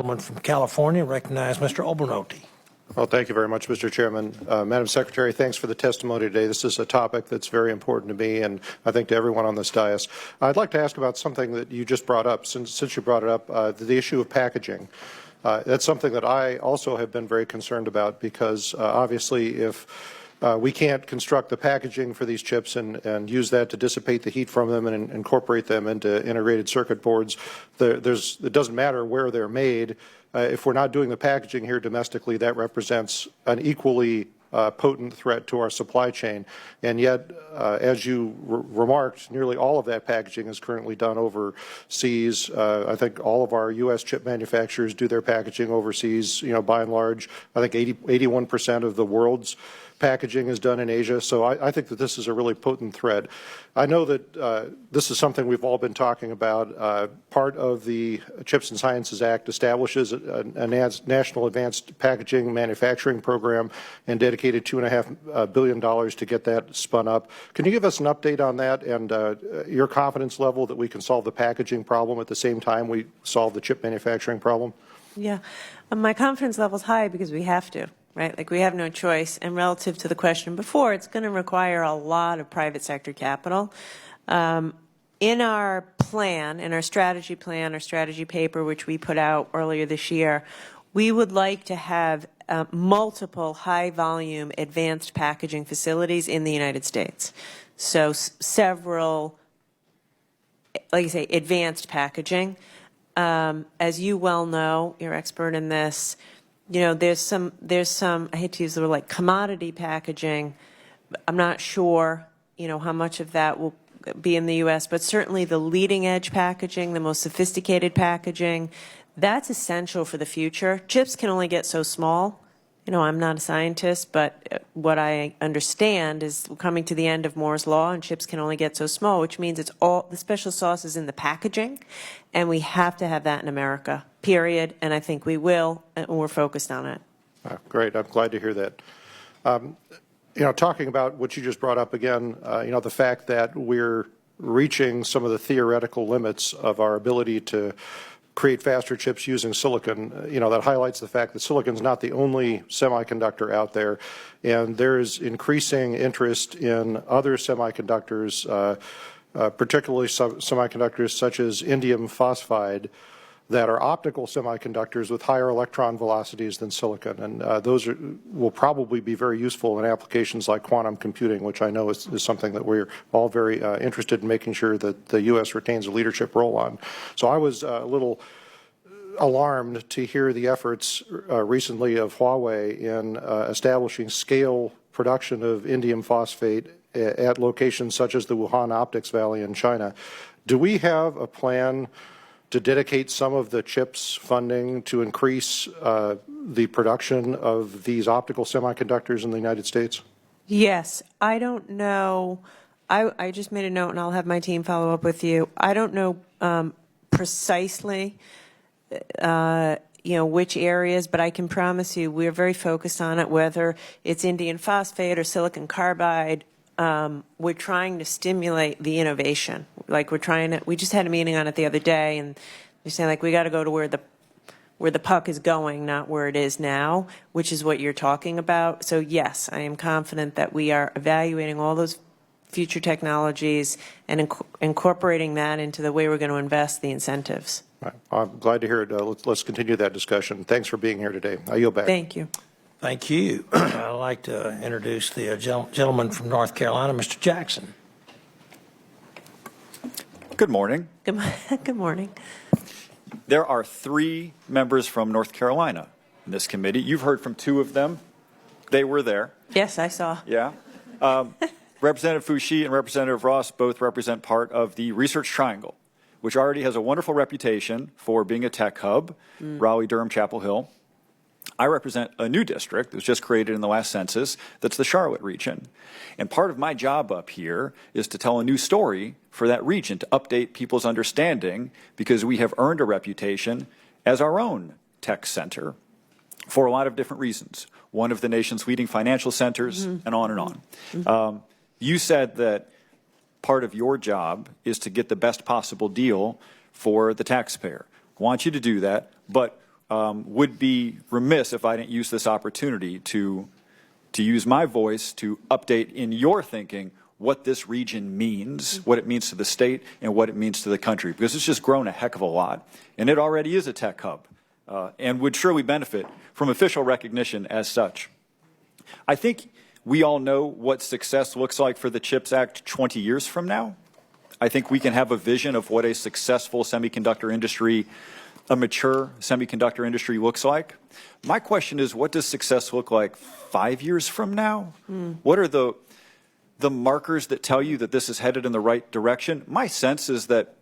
Gentleman from California, recognize Mr. Obernolte. Well, thank you very much, Mr. Chairman. Madam Secretary, thanks for the testimony today. This is a topic that's very important to me and I think to everyone on this dais. I'd like to ask about something that you just brought up, since you brought it up, the issue of packaging. That's something that I also have been very concerned about because obviously if we can't construct the packaging for these chips and use that to dissipate the heat from them and incorporate them into integrated circuit boards, it doesn't matter where they're made. If we're not doing the packaging here domestically, that represents an equally potent threat to our supply chain. And yet, as you remarked, nearly all of that packaging is currently done overseas. I think all of our U.S. chip manufacturers do their packaging overseas, by and large. I think 81% of the world's packaging is done in Asia. So I think that this is a really potent threat. I know that this is something we've all been talking about. Part of the CHIPS and Sciences Act establishes a national advanced packaging manufacturing program and dedicated $2.5 billion to get that spun up. Can you give us an update on that and your confidence level that we can solve the packaging problem at the same time we solve the chip manufacturing problem? Yeah, my confidence level is high because we have to. Right? Like we have no choice. And relative to the question before, it's going to require a lot of private sector capital. In our plan, in our strategy plan, our strategy paper, which we put out earlier this year, we would like to have multiple high-volume advanced packaging facilities in the United States. So several, like you say, advanced packaging. As you well know, you're expert in this, there's some, I hate to use the word like commodity packaging. I'm not sure, how much of that will be in the U.S., but certainly the leading edge packaging, the most sophisticated packaging, that's essential for the future. Chips can only get so small. I'm not a scientist, but what I understand is we're coming to the end of Moore's Law and chips can only get so small, which means it's all the special sauce is in the packaging, and we have to have that in America, period. And I think we will, and we're focused on it. Great. I'm glad to hear that. Talking about what you just brought up again, the fact that we're reaching some of the theoretical limits of our ability to create faster chips using silicon, that highlights the fact that silicon is not the only semiconductor out there, and there's increasing interest in other semiconductors, particularly semiconductors such as indium phosphide, that are optical semiconductors with higher electron velocities than silicon, and those will probably be very useful in applications like quantum computing, which I know is something that we're all very interested in making sure that the U.S. retains a leadership role on. So I was a little alarmed to hear the efforts recently of Huawei in establishing scale production of indium phosphate at locations such as the Wuhan Optics Valley in China. Do we have a plan to dedicate some of the CHIPS funding to increase the production of these optical semiconductors in the United States? Yes. I don't know. I just made a note, and I'll have my team follow up with you. I don't know precisely, which areas, but I can promise you we're very focused on it, whether it's indium phosphate or silicon carbide. We're trying to stimulate the innovation. Like we just had a meeting on it the other day, and they're saying like we got to go to where the puck is going, not where it is now, which is what you're talking about. So yes, I am confident that we are evaluating all those future technologies and incorporating that into the way we're going to invest the incentives. Right. I'm glad to hear it. Let's continue that discussion. Thanks for being here today. I yield back. Thank you. Thank you. I'd like to introduce the gentleman from North Carolina, Mr. Jackson. Good morning. Good morning. There are 3 members from North Carolina in this committee. You've heard from 2 of them. They were there. Yes, I saw. Yeah. Representative Foushee and Representative Ross both represent part of the Research Triangle, which already has a wonderful reputation for being a tech hub, Raleigh, Durham, Chapel Hill. I represent a new district that was just created in the last census that's the Charlotte region. And part of my job up here is to tell a new story for that region, to update people's understanding, because we have earned a reputation as our own tech center for a lot of different reasons. One of the nation's leading financial centers, and on and on. You said that part of your job is to get the best possible deal for the taxpayer. I want you to do that, but would be remiss if I didn't use this opportunity to use my voice to update in your thinking what this region means, what it means to the state, and what it means to the country, because it's just grown a heck of a lot. And it already is a tech hub and would surely benefit from official recognition as such. I think we all know what success looks like for the CHIPS Act 20 years from now. I think we can have a vision of what a successful semiconductor industry, a mature semiconductor industry looks like. My question is, what does success look like 5 years from now? What are the markers that tell you that this is headed in the right direction? My sense is that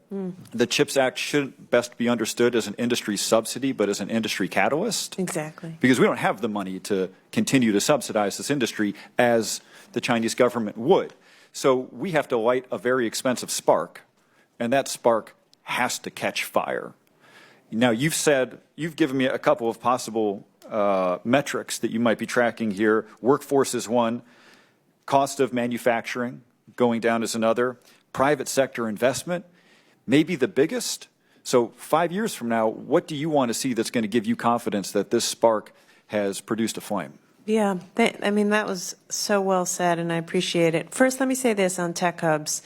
the CHIPS Act shouldn't best be understood as an industry subsidy, but as an industry catalyst. Exactly. Because we don't have the money to continue to subsidize this industry as the Chinese government would. So we have to light a very expensive spark, and that spark has to catch fire. Now, you've given me a couple of possible metrics that you might be tracking here. Workforce is one, cost of manufacturing going down is another, private sector investment, maybe the biggest. So 5 years from now, what do you want to see that's going to give you confidence that this spark has produced a flame? Yeah, I mean, that was so well said, and I appreciate it. First, let me say this on tech hubs.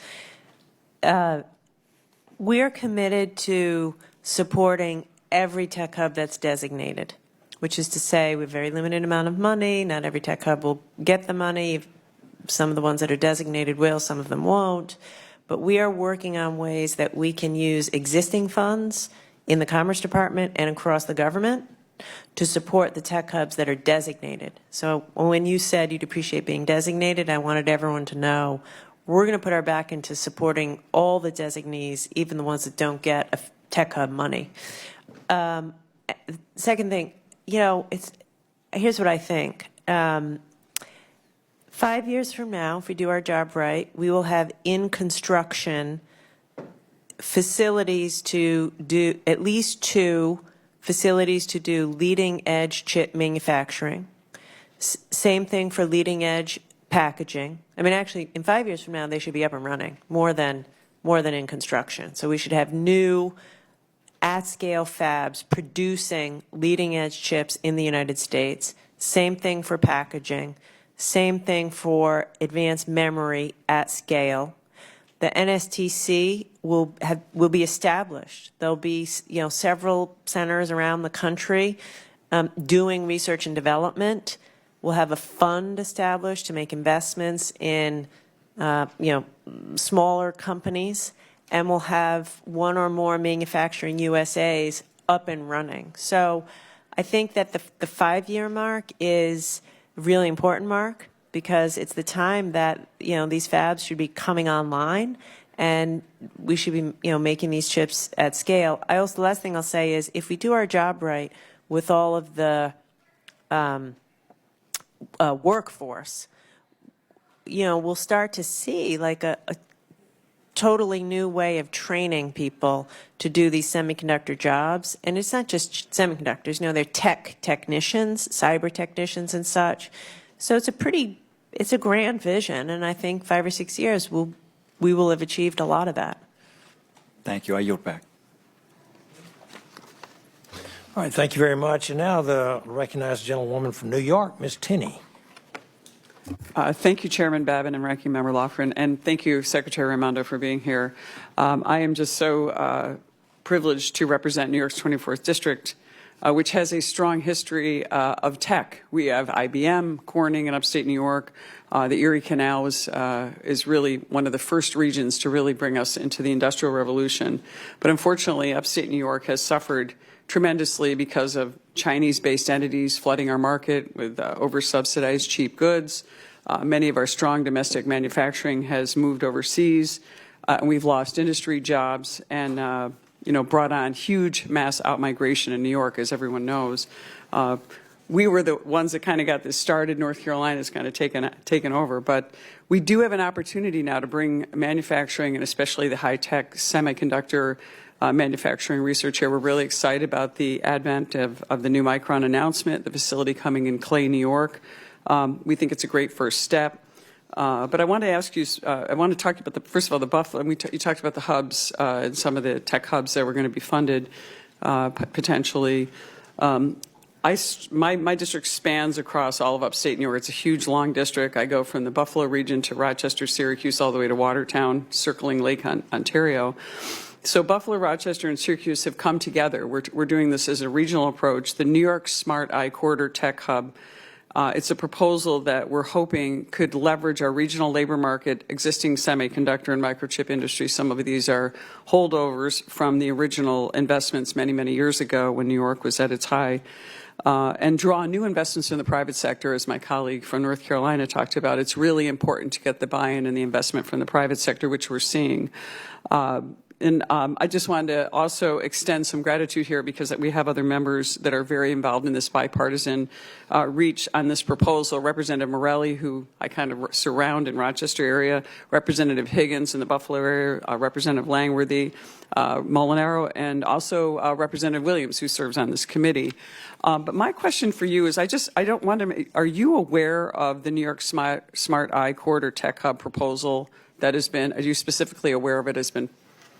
We're committed to supporting every tech hub that's designated, which is to say we have a very limited amount of money. Not every tech hub will get the money. Some of the ones that are designated will, some of them won't. But we are working on ways that we can use existing funds in the Commerce Department and across the government to support the tech hubs that are designated. So when you said you'd appreciate being designated, I wanted everyone to know we're going to put our back into supporting all the designees, even the ones that don't get a tech hub money. Second thing, here's what I think. 5 years from now, if we do our job right, we will have in construction facilities to do, at least 2 facilities to do leading edge chip manufacturing. Same thing for leading edge packaging. I mean, actually, in 5 years from now, they should be up and running more than in construction. So we should have new at-scale fabs producing leading-edge chips in the United States. Same thing for packaging. Same thing for advanced memory at scale. The NSTC will be established. There'll be several centers around the country doing research and development. We'll have a fund established to make investments in smaller companies. And we'll have 1 or more manufacturing USAs up and running. So I think that the 5-year mark is a really important mark because it's the time that, these fabs should be coming online and we should be, making these chips at scale. The last thing I'll say is if we do our job right with all of the workforce, we'll start to see like a totally new way of training people to do these semiconductor jobs. And it's not just semiconductors, they're technicians, cyber technicians and such. So it's a grand vision. And I think 5 or 6 years, we will have achieved a lot of that. Thank you. I yield back. All right, thank you very much. And now the recognized gentlewoman from New York, Ms. Tinney. Thank you, Chairman Babin and Ranking Member Loughran, and thank you, Secretary Raimondo, for being here. I am just so privileged to represent New York's 24th District, which has a strong history of tech. We have IBM, Corning in upstate New York. The Erie Canal is really one of the first regions to really bring us into the Industrial Revolution. But unfortunately, upstate New York has suffered tremendously because of Chinese-based entities flooding our market with over-subsidized cheap goods. Many of our strong domestic manufacturing has moved overseas. We've lost industry jobs and brought on huge mass outmigration in New York, as everyone knows. We were the ones that kind of got this started. North Carolina's kind of taken over. But we do have an opportunity now to bring manufacturing and especially the high-tech semiconductor manufacturing research here. We're really excited about the advent of the new Micron announcement, the facility coming in Clay, New York. We think it's a great first step. But I want to ask you, I want to talk about, first of all, the Buffalo. You talked about the hubs and some of the tech hubs that were going to be funded potentially. My district spans across all of upstate New York. It's a huge, long district. I go from the Buffalo region to Rochester, Syracuse, all the way to Watertown, circling Lake Ontario. So Buffalo, Rochester, and Syracuse have come together. We're doing this as a regional approach. The New York Smart Eye Corridor Tech Hub, it's a proposal that we're hoping could leverage our regional labor market, existing semiconductor and microchip industry. Some of these are holdovers from the original investments many, many years ago when New York was at its high. And draw new investments in the private sector, as my colleague from North Carolina talked about. It's really important to get the buy-in and the investment from the private sector, which we're seeing. I just wanted to also extend some gratitude here because we have other members that are very involved in this bipartisan reach on this proposal. Representative Morelli, who I kind of surround in Rochester area, Representative Higgins in the Buffalo area, Representative Langworthy, Molinaro, and also Representative Williams, who serves on this committee. But my question for you is, are you aware of the New York Smart Eye Corridor Tech Hub proposal that has been, are you specifically aware of it, has been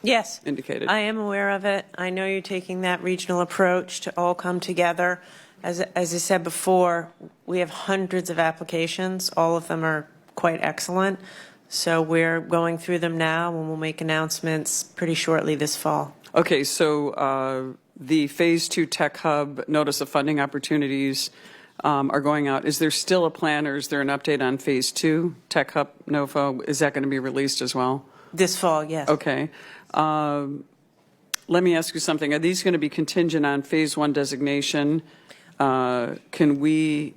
Yes, indicated? I am aware of it. I know you're taking that regional approach to all come together. As I said before, we have hundreds of applications. All of them are quite excellent. So we're going through them now, and we'll make announcements pretty shortly this fall. Okay, so the Phase 2 Tech Hub notice of funding opportunities are going out. Is there still a plan, or is there an update on Phase 2 Tech Hub NOFA? Is that going to be released as well? This fall, yes. Okay. Let me ask you something. Are these going to be contingent on Phase 1 designation? Can we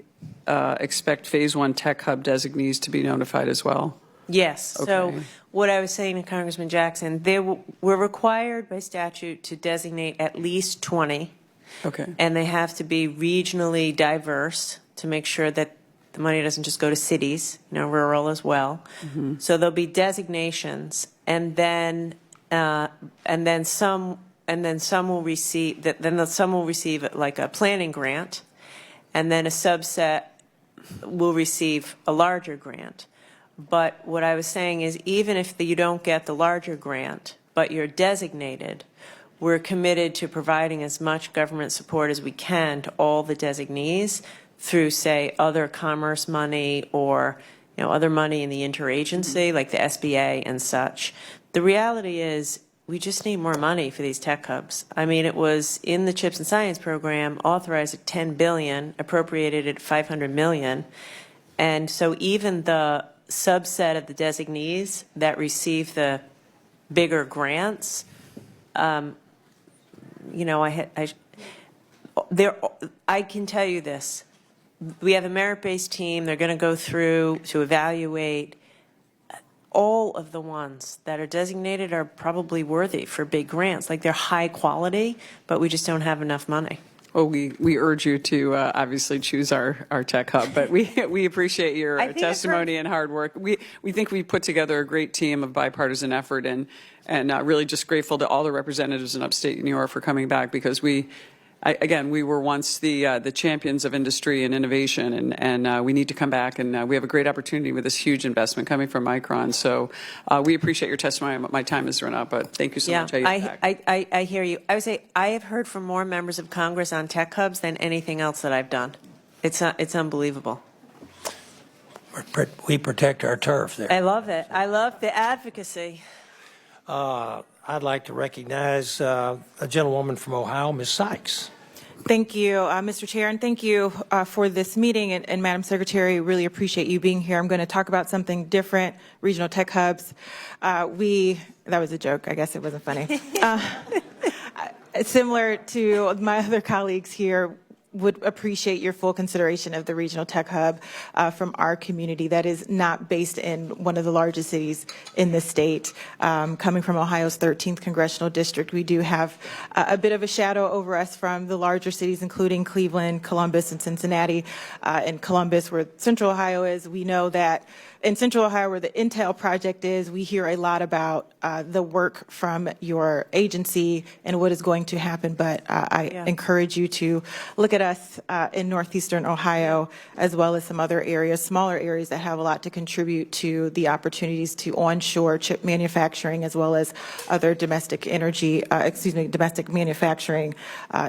expect Phase 1 Tech Hub designees to be notified as well? Yes. Okay. So what I was saying to Congressman Jackson, we're required by statute to designate at least 20. Okay. And they have to be regionally diverse to make sure that the money doesn't just go to cities, rural as well. Mm-hmm. So there'll be designations, and then some will receive like a planning grant, and then a subset will receive a larger grant. But what I was saying is, even if you don't get the larger grant, but you're designated, we're committed to providing as much government support as we can to all the designees through, say, other commerce money or other money in the interagency, like the SBA and such. The reality is we just need more money for these tech hubs. I mean, it was in the CHIPS and Science program, authorized at $10 billion, appropriated at $500 million. And so even the subset of the designees that receive the bigger grants, I can tell you this. We have a merit-based team. They're going to go through to evaluate. All of the ones that are designated are probably worthy for big grants. Like, they're high quality, but we just don't have enough money. Well, we urge you to obviously choose our tech hub, but we appreciate your testimony and hard work. We think we put together a great team of bipartisan effort, and really just grateful to all the representatives in upstate New York for coming back, because we were once the champions of industry and innovation, and we need to come back, and we have a great opportunity with this huge investment coming from Micron. So we appreciate your testimony. My time has run out, but thank you so much. I hear you. I would say I have heard from more members of Congress on tech hubs than anything else that I've done. It's unbelievable. We protect our turf there. I love it. I love the advocacy. I'd like to recognize a gentlewoman from Ohio, Ms. Sykes. Thank you, Mr. Chair, and thank you for this meeting. And Madam Secretary, really appreciate you being here. I'm going to talk about something different, regional tech hubs. That was a joke. I guess it wasn't funny. Similar to my other colleagues here, would appreciate your full consideration of the regional tech hub from our community that is not based in one of the largest cities in the state. Coming from Ohio's 13th congressional district, we do have a bit of a shadow over us from the larger cities, including Cleveland, Columbus, and Cincinnati. In Columbus, where Central Ohio is, we know that in Central Ohio, where the Intel project is, we hear a lot about the work from your agency and what is going to happen. But I encourage you to look at us in northeastern Ohio, as well as some other areas, smaller areas that have a lot to contribute to the opportunities to onshore chip manufacturing, as well as other domestic energy, domestic manufacturing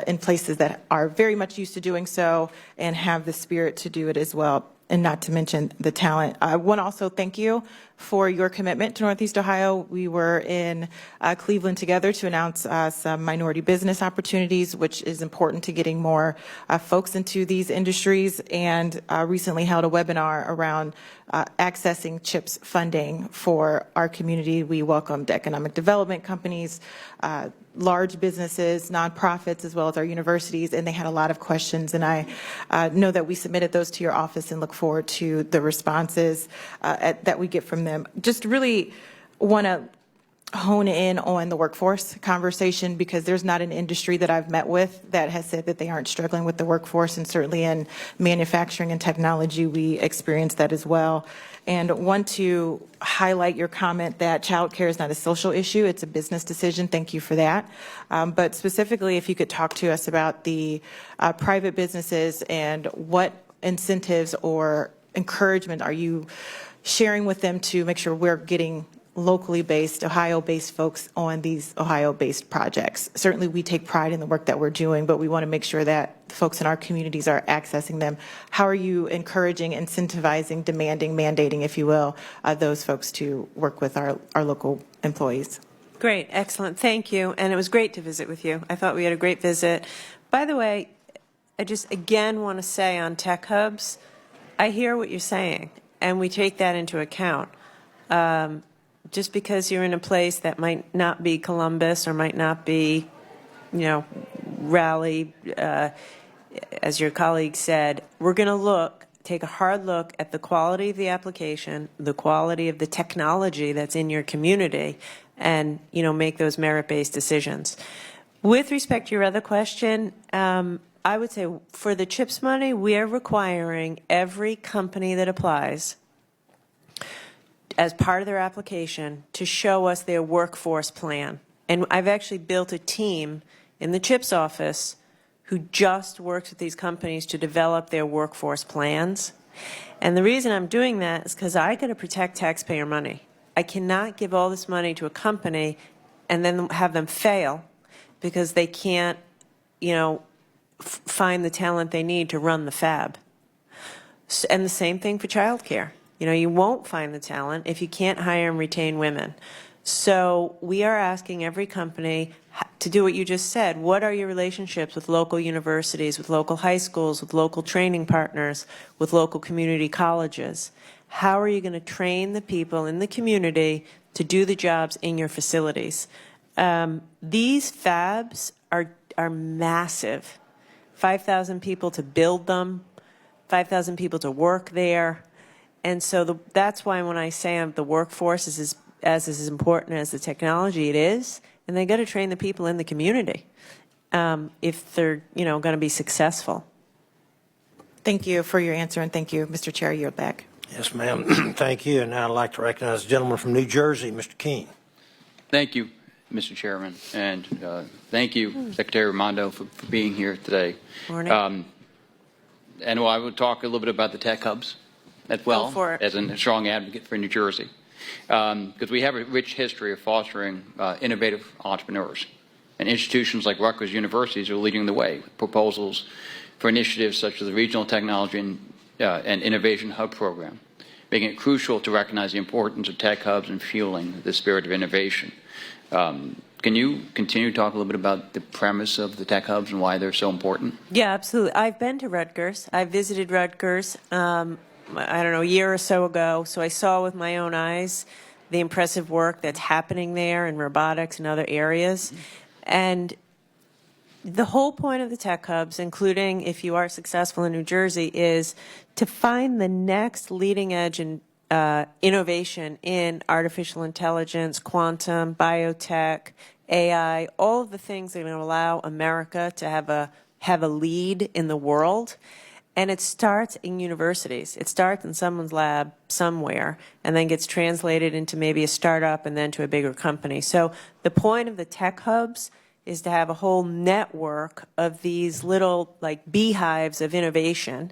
in places that are very much used to doing so and have the spirit to do it as well. And not to mention the talent. I want to also thank you for your commitment to Northeast Ohio. We were in Cleveland together to announce some minority business opportunities, which is important to getting more folks into these industries, and recently held a webinar around accessing CHIPS funding for our community. We welcomed economic development companies, large businesses, nonprofits, as well as our universities, and they had a lot of questions, and I know that we submitted those to your office and look forward to the responses that we get from them. Just really want to hone in on the workforce conversation, because there's not an industry that I've met with that has said that they aren't struggling with the workforce, and certainly in manufacturing and technology, we experience that as well. And want to highlight your comment that child care is not a social issue, it's a business decision. Thank you for that. But specifically, if you could talk to us about the private businesses and what incentives or encouragement are you sharing with them to make sure we're getting locally based, Ohio-based folks on these Ohio-based projects. Certainly we take pride in the work that we're doing, but we want to make sure that folks in our communities are accessing them. How are you encouraging, incentivizing, demanding, mandating, if you will, those folks to work with our local employees? Great, excellent, thank you. And it was great to visit with you. I thought we had a great visit. By the way, I just again want to say on tech hubs, I hear what you're saying, and we take that into account. Just because you're in a place that might not be Columbus or might not be, Raleigh, as your colleague said, we're going to take a hard look at the quality of the application, the quality of the technology that's in your community, and, make those merit-based decisions. With respect to your other question, I would say for the CHIPS money, we are requiring every company that applies as part of their application to show us their workforce plan. And I've actually built a team in the CHIPS office who just works with these companies to develop their workforce plans. And the reason I'm doing that is because I got to protect taxpayer money. I cannot give all this money to a company and then have them fail because they can't, find the talent they need to run the fab. And the same thing for childcare. You won't find the talent if you can't hire and retain women. So we are asking every company to do what you just said. What are your relationships with local universities, with local high schools, with local training partners, with local community colleges? How are you going to train the people in the community to do the jobs in your facilities? These fabs are massive. 5,000 people to build them, 5,000 people to work there. And so that's why when I say the workforce is as important as the technology, it is. And they got to train the people in the community if they're, going to be successful. Thank you for your answer, and thank you, Mr. Chair. You're back. Yes, ma'am. Thank you. And now I'd like to recognize the gentleman from New Jersey, Mr. Keene. Thank you, Mr. Chairman, and thank you, Secretary Raimondo, for being here today. Morning. And I will talk a little bit about the tech hubs as well, Go for it. as a strong advocate for New Jersey, because we have a rich history of fostering innovative entrepreneurs, and institutions like Rutgers universities are leading the way with proposals for initiatives such as the Regional Technology and Innovation Hub program, making it crucial to recognize the importance of tech hubs and fueling the spirit of innovation. Can you continue to talk a little bit about the premise of the tech hubs and why they're so important? Yeah, absolutely. I've been to Rutgers. I visited Rutgers, a year or so ago. So I saw with my own eyes the impressive work that's happening there in robotics and other areas. And the whole point of the tech hubs, including if you are successful in New Jersey, is to find the next leading edge in innovation in artificial intelligence, quantum, biotech, AI, all of the things that are going to allow America to have a lead in the world. And it starts in universities. It starts in someone's lab somewhere and then gets translated into maybe a startup and then to a bigger company. So the point of the tech hubs is to have a whole network of these little like beehives of innovation,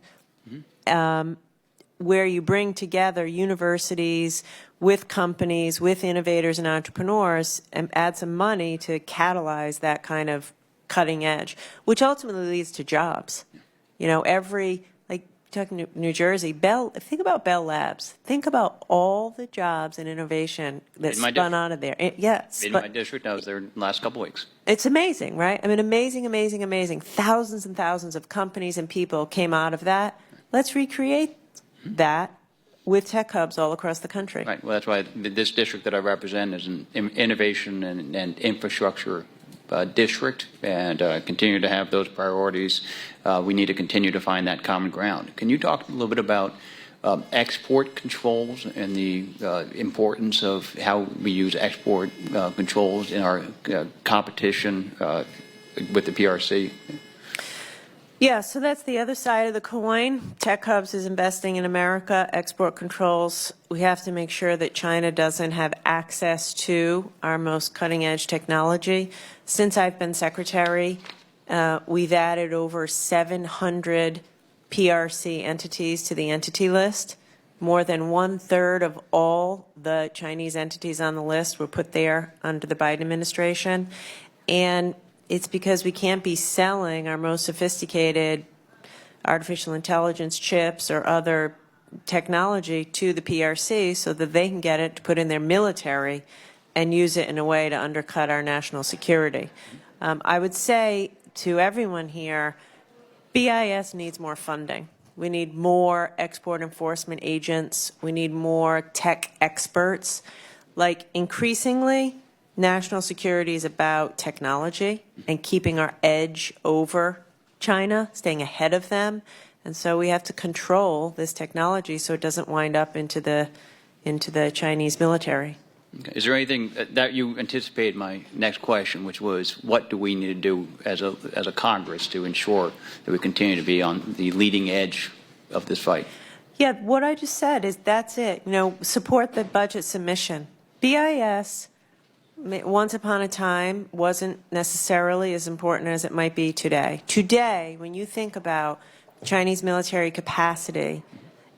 where you bring together universities with companies, with innovators and entrepreneurs, and add some money to catalyze that kind of cutting edge, which ultimately leads to jobs. You know, like talking New Jersey, think about Bell Labs. Think about all the jobs and innovation that In my spun out of there. Yes. In my district, I was there in the last couple of weeks. It's amazing, right? I mean, amazing, amazing, amazing. Thousands and thousands of companies and people came out of that. Let's recreate that with tech hubs all across the country. Right. Well, that's why this district that I represent is an innovation and infrastructure district, and continue to have those priorities. We need to continue to find that common ground. Can you talk a little bit about export controls and the importance of how we use export controls in our competition with the PRC? Yeah, so that's the other side of the coin. Tech Hubs is investing in America, export controls. We have to make sure that China doesn't have access to our most cutting edge technology. Since I've been secretary, we've added over 700 PRC entities to the entity list. More than 1/3 of all the Chinese entities on the list were put there under the Biden administration. And it's because we can't be selling our most sophisticated artificial intelligence chips or other technology to the PRC so that they can get it to put in their military and use it in a way to undercut our national security. I would say to everyone here, BIS needs more funding. We need more export enforcement agents. We need more tech experts. Like, increasingly, national security is about technology and keeping our edge over China, staying ahead of them. And so we have to control this technology so it doesn't wind up into the Chinese military. Okay. Is there anything that you anticipated my next question, which was what do we need to do as a Congress to ensure that we continue to be on the leading edge of this fight? Yeah, what I just said is that's it. You know, support the budget submission. BIS, once upon a time, wasn't necessarily as important as it might be today. Today, when you think about Chinese military capacity,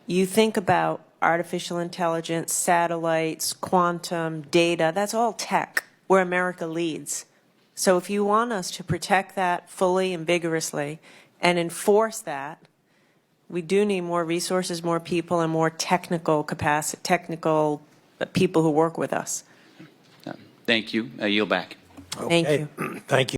you think about artificial intelligence, satellites, quantum, data. That's all tech where America leads. So if you want us to protect that fully and vigorously and enforce that, we do need more resources, more people, and more technical capacity, technical people who work with us. Thank you. I yield back. Thank you. Thank you.